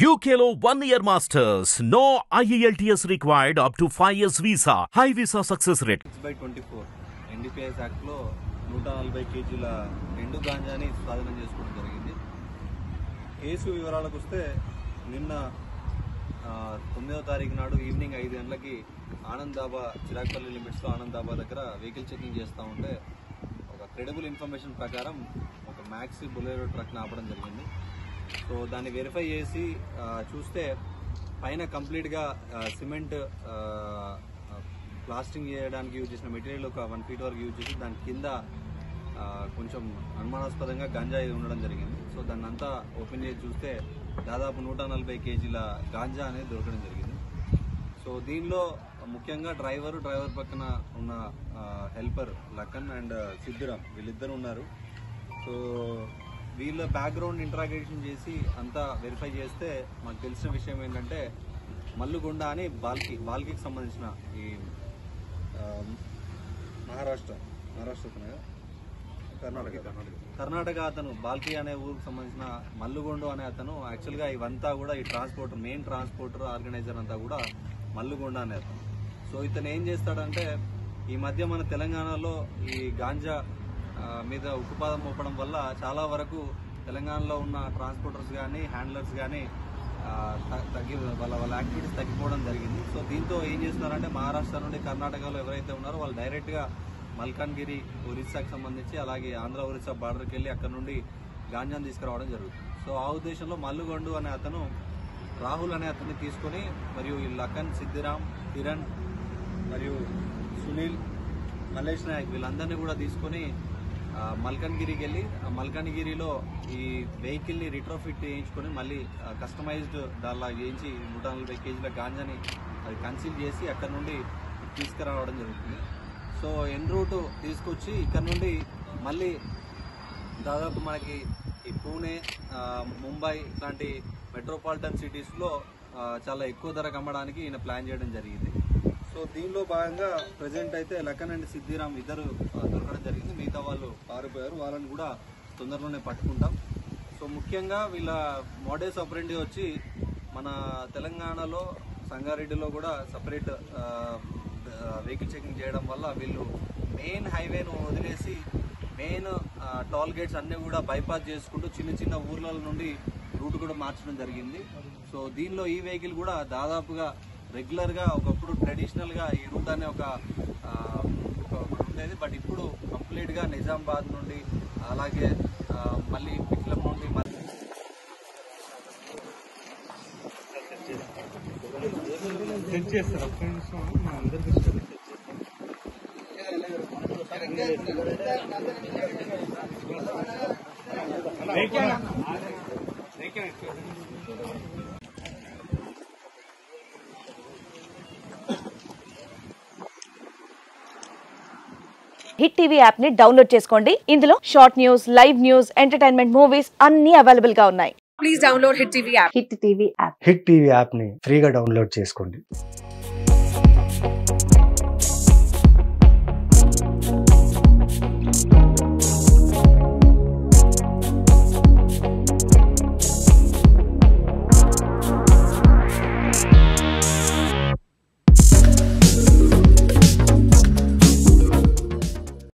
UKLO 1 year masters. No IELTS required up to 5 years visa. High visa success rate. 6/24 NDPS act లో 140 కేజీల ఎండు గాంజాని స్వాధీనం చేసుకోవడం జరిగింది. కేసు వివరాలకు వస్తే నిన్న 9వ తారీఖు నాడు ఈవినింగ్ 5 గంటలకి ఆనంద్ దాబా చిరాగ్పల్లి లిమిట్స్లో ఆనంద్ దాబా దగ్గర వెహికల్ చెకింగ్ చేస్తూ ఉంటే ఒక క్రెడిబుల్ ఇన్ఫర్మేషన్ ప్రకారం ఒక మ్యాక్సీ బొలెరో ట్రక్ని ఆపడం జరిగింది. సో దాన్ని వెరిఫై చేసి చూస్తే పైన కంప్లీట్గా సిమెంట్ ప్లాస్టింగ్ చేయడానికి యూజ్ చేసిన మెటీరియల్ ఒక 1 feet వరకు యూజ్ చేసి దాని కింద కొంచెం అనుమానాస్పదంగా గంజాయి ఉండడం జరిగింది. సో దాన్ని అంతా ఓపెన్ చేసి చూస్తే దాదాపు 140 కేజీల గాంజా అనేది దొరకడం జరిగింది. సో దీనిలో ముఖ్యంగా డ్రైవర్ పక్కన ఉన్న హెల్పర్ లక్కన్ అండ్ సిద్ధిరామ్ వీళ్ళిద్దరు ఉన్నారు. సో వీళ్ళ బ్యాక్గ్రౌండ్ ఇంట్రాగేషన్ చేసి అంతా వెరిఫై చేస్తే మాకు తెలిసిన విషయం ఏంటంటే మల్లుగొండ అని బాల్కీకి సంబంధించిన ఈ కర్ణాటక అతను బాల్కీ అనే ఊరికి సంబంధించిన మల్లుగొండ అనే అతను యాక్చువల్గా ఇవంతా కూడా ఈ మెయిన్ ట్రాన్స్పోర్టర్ ఆర్గనైజర్ అంతా కూడా మల్లుగొండ అనే అతను. సో ఇతను ఏం చేస్తాడంటే ఈ మధ్య మన తెలంగాణలో ఈ గాంజా మీద ఉక్కుపాదం మోపడం వల్ల చాలా వరకు తెలంగాణలో ఉన్న ట్రాన్స్పోర్టర్స్ కానీ హ్యాండ్లర్స్ కానీ వాళ్ళ యాక్టివిటీస్ తగ్గిపోవడం జరిగింది. సో దీంతో ఏం చేస్తున్నారంటే మహారాష్ట్ర నుండి కర్ణాటకలో ఎవరైతే ఉన్నారో వాళ్ళు డైరెక్ట్గా మల్కాన్గిరి ఒరిస్సాకి సంబంధించి అలాగే ఆంధ్ర ఒరిస్సా బార్డర్కి వెళ్ళి అక్కడ నుండి గాంజాను తీసుకురావడం జరుగుతుంది. సో ఆ ఉద్దేశంలో మల్లుగొండు అనే అతను రాహుల్ అనే అతన్ని తీసుకొని మరియు ఈ లక్కన్, సిద్ధిరామ్, కిరణ్ మరియు సునీల్, మల్లేష్ నాయక్ వీళ్ళందరినీ కూడా తీసుకొని మల్కాన్గిరికి వెళ్ళి మల్కాన్గిరిలో ఈ వెహికల్ని రిట్రోఫిట్ చేయించుకొని మళ్ళీ కస్టమైజ్డ్ దానిలా చేయించి 140 కేజీల గాంజాని అది కన్సీల్ చేసి అక్కడ నుండి తీసుకురావడం జరుగుతుంది. సో ఎన్ రూట్ తీసుకొచ్చి ఇక్కడ నుండి మళ్ళీ దాదాపు మనకి ఈ పూణే, ముంబై ఇట్లాంటి మెట్రోపాలిటన్ సిటీస్లో చాలా ఎక్కువ ధరకు అమ్మడానికి ఈయన ప్లాన్ చేయడం జరిగింది. సో దీనిలో భాగంగా ప్రజెంట్ అయితే లక్కన్ అండ్ సిద్ధిరామ్ ఇద్దరు దొరకడం జరిగింది. మిగతా వాళ్ళు పారిపోయారు. వాళ్ళని కూడా తొందరలోనే పట్టుకుంటాం. సో ముఖ్యంగా వీళ్ళ మోడల్స్ ఆపరెండి వచ్చి మన తెలంగాణలో సంగారెడ్డిలో కూడా సపరేట్ వెహికల్ చెకింగ్ చేయడం వల్ల వీళ్ళు మెయిన్ హైవేను వదిలేసి మెయిన్ టోల్ గేట్స్ అన్నీ కూడా బైపాస్ చేసుకుంటూ చిన్న ఊర్ల నుండి రూట్ కూడా మార్చడం జరిగింది. సో దీనిలో ఈ వెహికల్ కూడా దాదాపుగా రెగ్యులర్గా ఒకప్పుడు ట్రెడిషనల్గా ఈ రూట్ అనే ఒక ఉండేది. బట్ ఇప్పుడు కంప్లీట్గా నిజామాబాద్ నుండి అలాగే మళ్ళీ పిక్లం నుండి హిట్ టీవీ యాప్ ని డౌన్లోడ్ చేసుకోండి. ఇందులో short news, live news, entertainment movies అన్ని అవైలబుల్ గా ఉన్నాయి. Please download hit TV app. Hit TV app ని ఫ్రీగా డౌన్లోడ్ చేసుకోండి.